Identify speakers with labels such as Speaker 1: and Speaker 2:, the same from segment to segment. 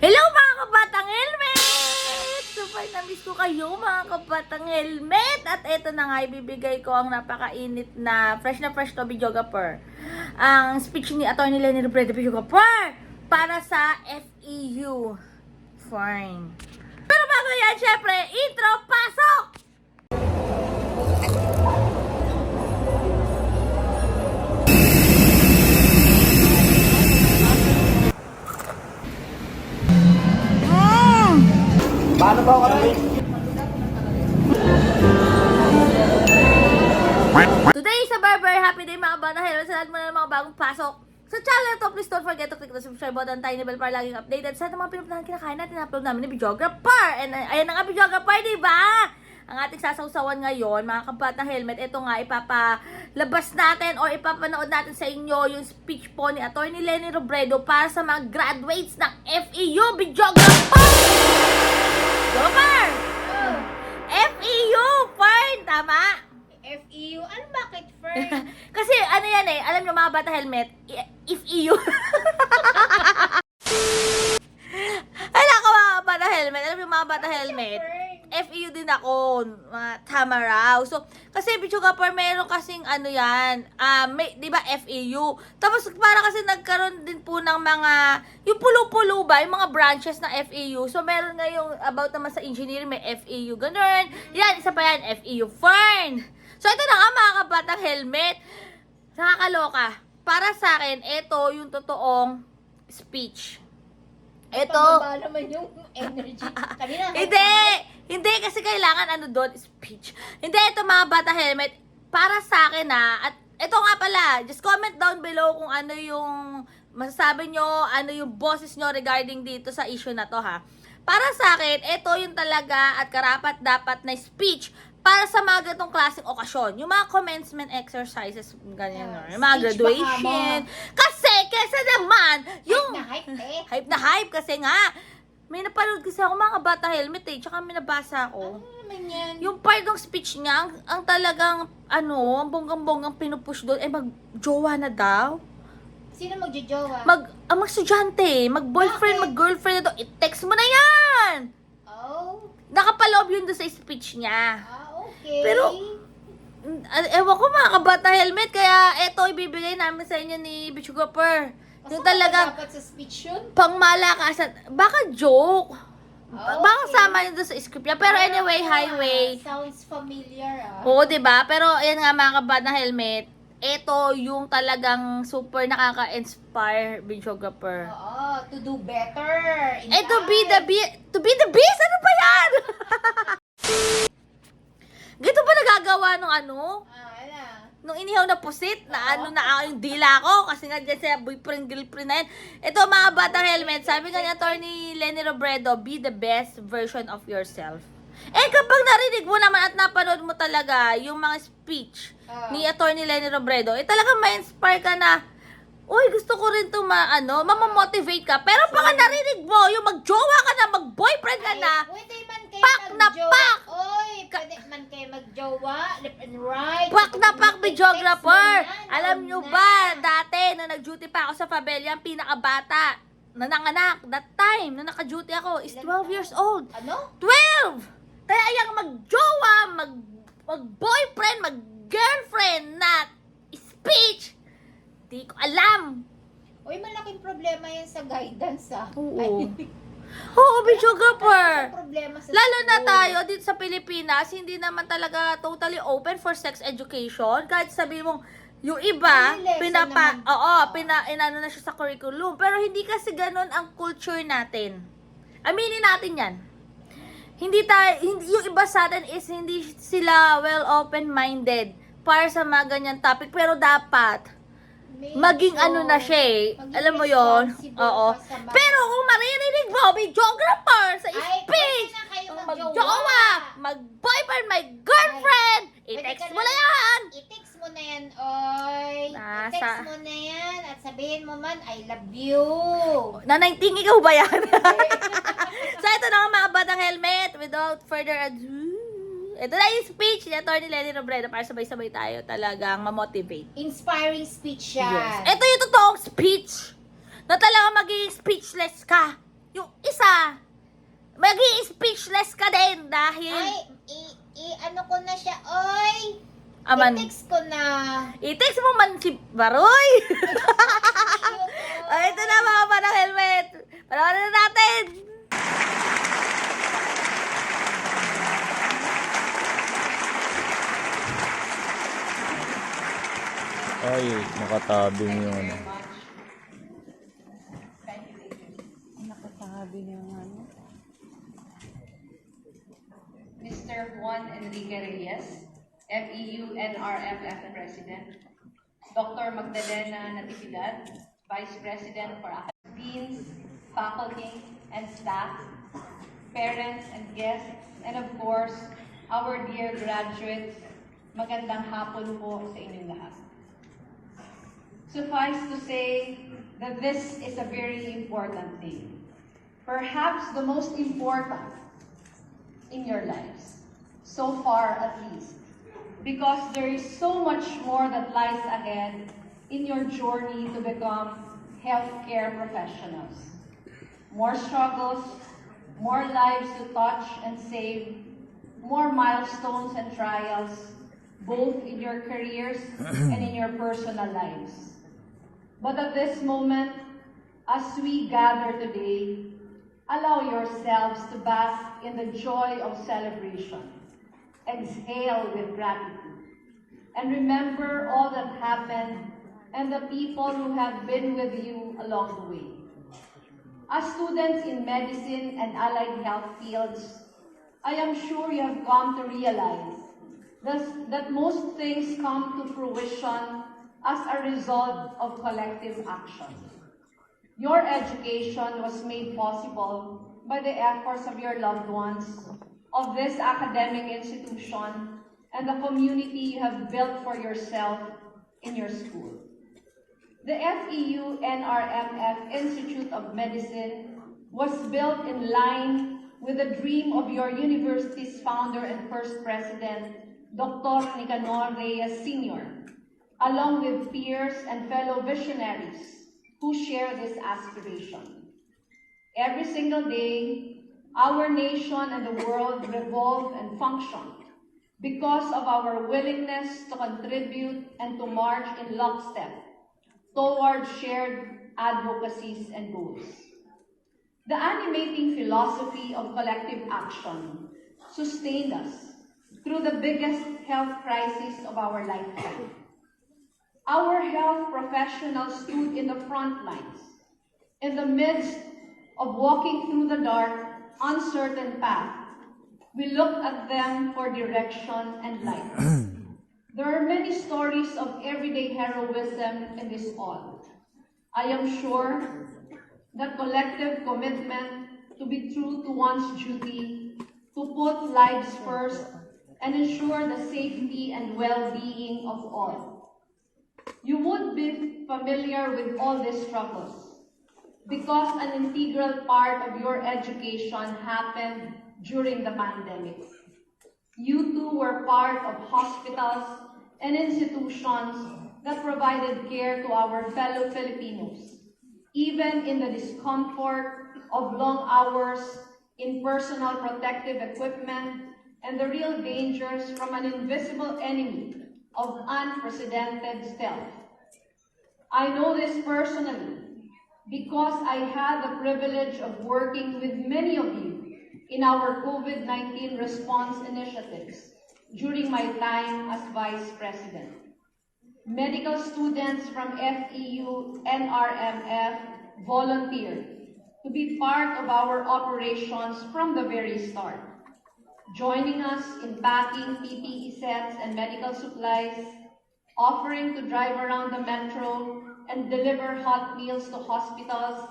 Speaker 1: Hello mga kabatang helmet! Super na-miss ko kayo mga kabatang helmet! At eto na nga, ibibigay ko ang napakainit na fresh to videographer. Ang speech ni Atty. Leni Robredo videographer para sa FEU. Fine. Pero bago yan, syempre, intro, pasok!
Speaker 2: Paano ba kami?
Speaker 1: Today is a very happy day mga bata. Hello sa lahat mo na mga bagong pasok sa channel to. Please don't forget to click the subscribe button, tiny bell para laging updated sa mga pinupunahan kinakain natin. Na-upload namin ni videographer. And ayan na nga videographer, diba? Ang ating sasawsawan ngayon, mga kabatang helmet, ito nga ipapalabas natin o ipapanood natin sa inyo yung speech po ni Atty. Leni Robredo para sa mga graduates ng FEU videographer! Duper! FEU! Fern! Tama?
Speaker 3: FEU? Ano bakit, Fern?
Speaker 1: Kasi ano yan eh, alam nyo mga bata helmet, if EU. Ay nako mga bata helmet, alam nyo mga bata helmet, FEU din ako, tama raw. So, kasi videographer, meron kasing ano yan, may, di ba FEU? Tapos para kasi nagkaroon din po ng mga, yung pulo-pulo ba, yung mga branches na FEU. So, meron nga yung about naman sa engineering, may FEU, ganun. Yan, isa pa yan, FEU Fern. So, ito na nga mga kabatang helmet. Nakakaloka. Para sa akin, ito yung totoong speech. Ito.
Speaker 3: Pababa naman yung energy. Kanina,
Speaker 1: Hindi kasi kailangan ano doon, speech. Hindi, ito mga bata helmet, para sa akin at ito nga pala, just comment down below kung ano yung masasabi nyo, ano yung boses nyo regarding dito sa issue na to ha. Para sa akin, ito yung talaga at karapat dapat na speech para sa mga ganitong klaseng okasyon. Yung mga commencement exercises, ganyan yung mga graduation. Kasi, kesa naman, yung hype na hype kasi nga, may napanood kasi ako mga bata helmet tsaka may nabasa ako.
Speaker 3: ano naman yan?
Speaker 1: Yung part ng speech niya, ang talagang, ang bonggang-bonggang pinupush doon, mag-jowa na daw.
Speaker 3: Sino magjojowa?
Speaker 1: Mag-estudyante, mag-boyfriend,
Speaker 3: Bakit?
Speaker 1: mag-girlfriend na daw. I-text mo na yan!
Speaker 3: Oh,
Speaker 1: Nakapaloob yun doon sa speech niya.
Speaker 3: okay.
Speaker 1: Pero, ewan ko mga kabata helmet, kaya eto ibibigay namin sa inyo ni videographer. Yung talagang
Speaker 3: dapat sa speech yun?
Speaker 1: pangmalakasan. Baka joke.
Speaker 3: Okay.
Speaker 1: Baka sama yun doon sa script niya. Pero anyway, highway.
Speaker 3: Sounds familiar
Speaker 1: Oo, diba? Pero ayan nga mga kabata helmet, ito yung talagang super nakaka-inspire videographer.
Speaker 3: Oo, to do better.
Speaker 1: To be the best? Ano ba yan? Ganito ba nagagawa nung nung inihaw na pusit na yung dila ko kasi nga dyan sa boyfriend girlfriend na yan. Ito mga batang helmet, sabi nga ni Atty. Leni Robredo, be the best version of yourself. Kapag narinig mo naman at napanood mo talaga yung mga speech ni Atty. Leni Robredo, talagang ma-inspire ka na, uy, gusto ko rin ito mamamotivate ka. Pero pag narinig mo, yung magjowa ka na, mag-boyfriend ka na,
Speaker 3: pwede man kayo
Speaker 1: pak na
Speaker 3: magjowa.
Speaker 1: pak!
Speaker 3: Oy, pwede man kayo magjowa, left and right.
Speaker 1: Pak na pak,
Speaker 3: Text
Speaker 1: videographer!
Speaker 3: mo na,
Speaker 1: Alam nyo ba, dati, na nag-duty pa ako sa Favela, ang pinakabata na nanganak, that time, na naka-duty ako, is 12 years old.
Speaker 3: Ano?
Speaker 1: 12! Kaya yung magjowa, mag-boyfriend, mag-girlfriend na speech, di ko alam.
Speaker 3: Uy, malaking problema yan sa guidance
Speaker 1: Oo. Oo, videographer.
Speaker 3: Problema sa
Speaker 1: Lalo na
Speaker 3: school.
Speaker 1: tayo dito sa Pilipinas, hindi naman talaga totally open for sex education. Kahit sabi mong yung iba,
Speaker 3: May lesson naman.
Speaker 1: inano na siya sa curriculum. Pero hindi kasi ganun ang culture natin. Aminin natin yan. Yung iba sa atin is hindi sila well open-minded para sa mga ganyan topic. Pero dapat, maging na siya
Speaker 3: maging
Speaker 1: alam mo yon.
Speaker 3: responsible
Speaker 1: Oo.
Speaker 3: ka sa mga-
Speaker 1: Pero kung maririnig mo, videographer sa
Speaker 3: Ay,
Speaker 1: speech,
Speaker 3: pwede na kayo
Speaker 1: magjowa, mag-boyfriend, my girlfriend, i-text mo na yan.
Speaker 3: I-text mo na yan, oy.
Speaker 1: Nasa-
Speaker 3: I-text mo na yan at sabihin mo man, I love you.
Speaker 1: Nanayting ikaw ba yan? So, ito na nga mga batang helmet. Without further ado, ito na yung speech ni Atty. Leni Robredo para sabay-sabay tayo talagang ma-motivate.
Speaker 3: Inspiring speech yan.
Speaker 1: Yes. Ito yung totoong speech na talagang magiging speechless ka Yung isa, magi-speechless ka din dahil
Speaker 3: Ano ko na siya, oy!
Speaker 1: aman.
Speaker 3: I-text ko na.
Speaker 1: I-text mo man si Baroy.
Speaker 3: Ayun,
Speaker 1: Ay, ito na mga panang helmet. Panoorin na natin.
Speaker 4: Ay, nakatabing yung ano.
Speaker 5: Mr. Juan Enrique Reyes, FEU NRMF President, Dr. Magdalena Natividad, Vice President for Academic Deans, faculty, and staff, parents and guests, and of course, our dear graduates, magandang hapon po sa inyong lahat. Suffice to say that this is a very important day. Perhaps the most important in your lives, so far at least, because there is so much more that lies ahead in your journey to become healthcare professionals. More struggles, more lives to touch and save, more milestones and trials, both in your careers and in your personal lives. But at this moment, as we gather today, allow yourselves to bask in the joy of celebration. Exhale with gratitude. And remember all that happened and the people who have been with you along the way. As students in medicine and allied health fields, I am sure you have come to realize that most things come to fruition as a result of collective action. Your education was made possible by the efforts of your loved ones, of this academic institution, and the community you have built for yourself in your school. The FEU NRMF Institute of Medicine was built in line with the dream of your university's founder and first president, Dr. Nicanor Reyes Sr., along with peers and fellow visionaries who share this aspiration. Every single day, our nation and the world revolve and function because of our willingness to contribute and to march in lockstep toward shared advocacies and goals. The animating philosophy of collective action sustained us through the biggest health crisis of our lifetime. Our health professionals stood in the front lines, in the midst of walking through the dark, uncertain path. We looked at them for direction and light. There are many stories of everyday heroism in this all. I am sure that collective commitment to be true to one's duty, to put lives first, and ensure the safety and well-being of all. You would be familiar with all these struggles because an integral part of your education happened during the pandemic. You too were part of hospitals and institutions that provided care to our fellow Filipinos, even in the discomfort of long hours in personal protective equipment and the real dangers from an invisible enemy of unprecedented stealth. I know this personally because I had the privilege of working with many of you in our COVID-19 response initiatives during my time as Vice President. Medical students from FEU NRMF volunteered to be part of our operations from the very start, joining us in packing PPE sets and medical supplies, offering to drive around the metro and deliver hot meals to hospitals,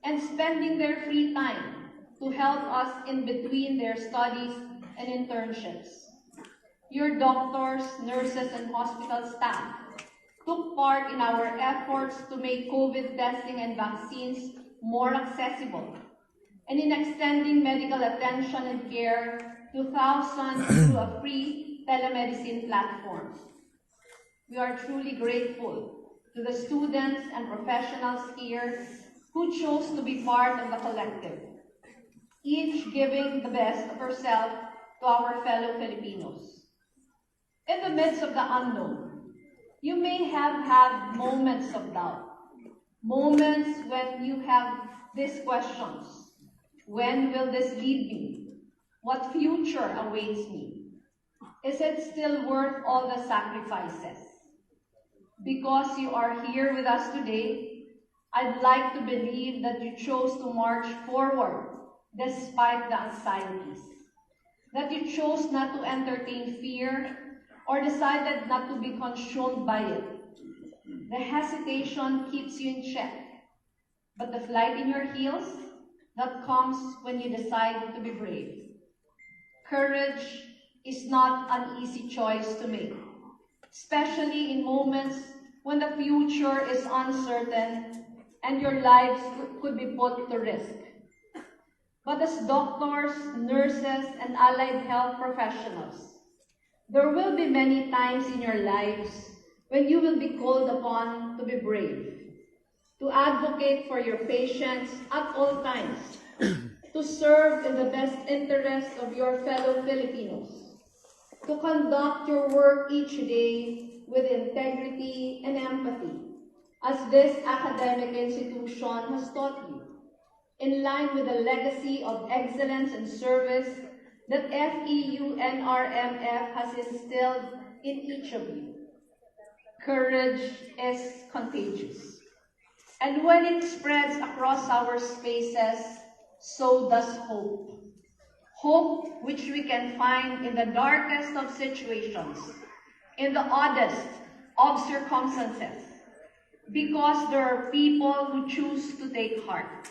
Speaker 5: and spending their free time to help us in between their studies and internships. Your doctors, nurses, and hospital staff took part in our efforts to make COVID testing and vaccines more accessible, and in extending medical attention and care to thousands through a free telemedicine platform. We are truly grateful to the students and professionals here who chose to be part of the collective, each giving the best of herself to our fellow Filipinos. In the midst of the unknown, you may have had moments of doubt, moments when you have these questions. When will this lead me? What future awaits me? Is it still worth all the sacrifices? Because you are here with us today, I'd like to believe that you chose to march forward despite the anxieties, that you chose not to entertain fear or decided not to be consumed by it. The hesitation keeps you in check, but the flight in your heels, that comes when you decide to be brave. Courage is not an easy choice to make, especially in moments when the future is uncertain and your lives could be put to risk. But as doctors, nurses, and allied health professionals, there will be many times in your lives when you will be called upon to be brave, to advocate for your patients at all times, to serve in the best interest of your fellow Filipinos, to conduct your work each day with integrity and empathy, as this academic institution has taught you, in line with the legacy of excellence and service that FEUNRMF has instilled in each of you. Courage is contagious. And when it spreads across our spaces, so does hope. Hope which we can find in the darkest of situations, in the oddest of circumstances, because there are people who choose to take heart.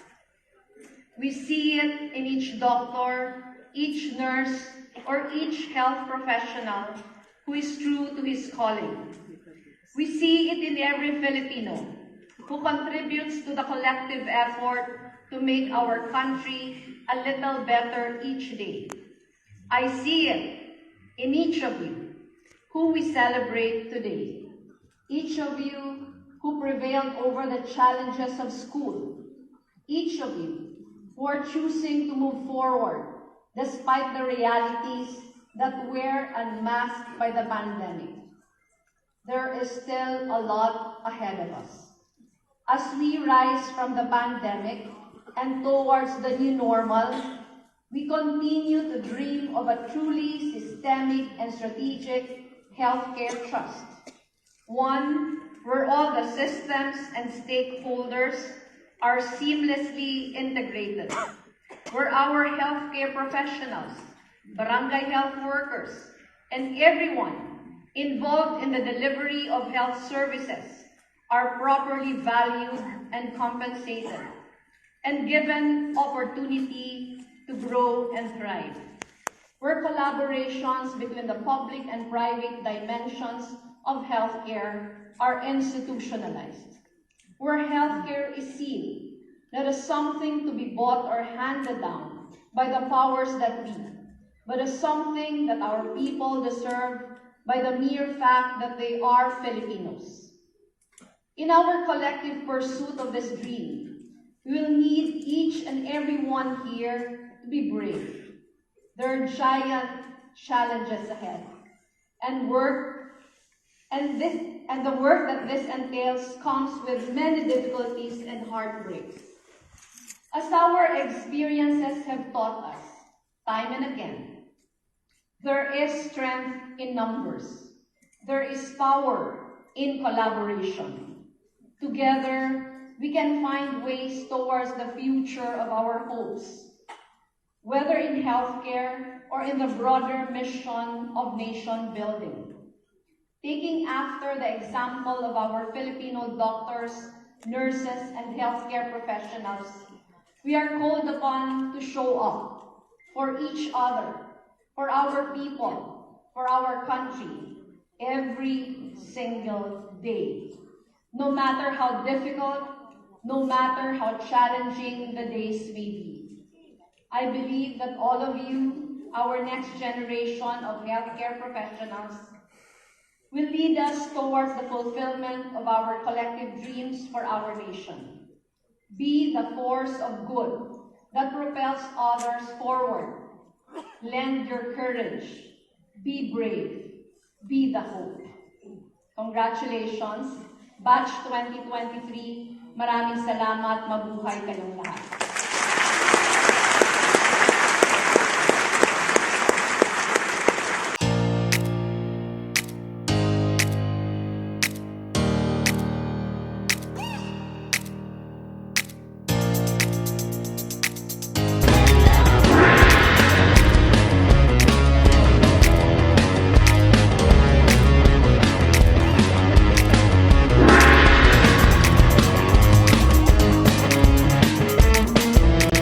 Speaker 5: We see it in each doctor, each nurse, or each health professional who is true to his calling. We see it in every Filipino who contributes to the collective effort to make our country a little better each day. I see it in each of you who we celebrate today. Each of you who prevailed over the challenges of school. Each of you who are choosing to move forward despite the realities that were unmasked by the pandemic. There is still a lot ahead of us. As we rise from the pandemic and towards the new normal, we continue to dream of a truly systemic and strategic healthcare trust. One where all the systems and stakeholders are seamlessly integrated, where our healthcare professionals, barangay health workers, and everyone involved in the delivery of health services are properly valued and compensated, and given opportunity to grow and thrive, where collaborations between the public and private dimensions of healthcare are institutionalized, where healthcare is seen not as something to be bought or handed down by the powers that be, but as something that our people deserve by the mere fact that they are Filipinos. In our collective pursuit of this dream, we will need each and every one here to be brave. There are giant challenges ahead, and the work that this entails comes with many difficulties and heartbreaks. As our experiences have taught us, time and again, there is strength in numbers. There is power in collaboration. Together, we can find ways towards the future of our hopes, whether in healthcare or in the broader mission of nation building. Taking after the example of our Filipino doctors, nurses, and healthcare professionals, we are called upon to show up for each other, for our people, for our country, every single day. No matter how difficult, no matter how challenging the days may be. I believe that all of you, our next generation of healthcare professionals, will lead us towards the fulfillment of our collective dreams for our nation. Be the force of good that propels others forward. Lend your courage. Be brave. Be the hope. Congratulations, Batch 2023. Maraming salamat. Mabuhay kayong lahat.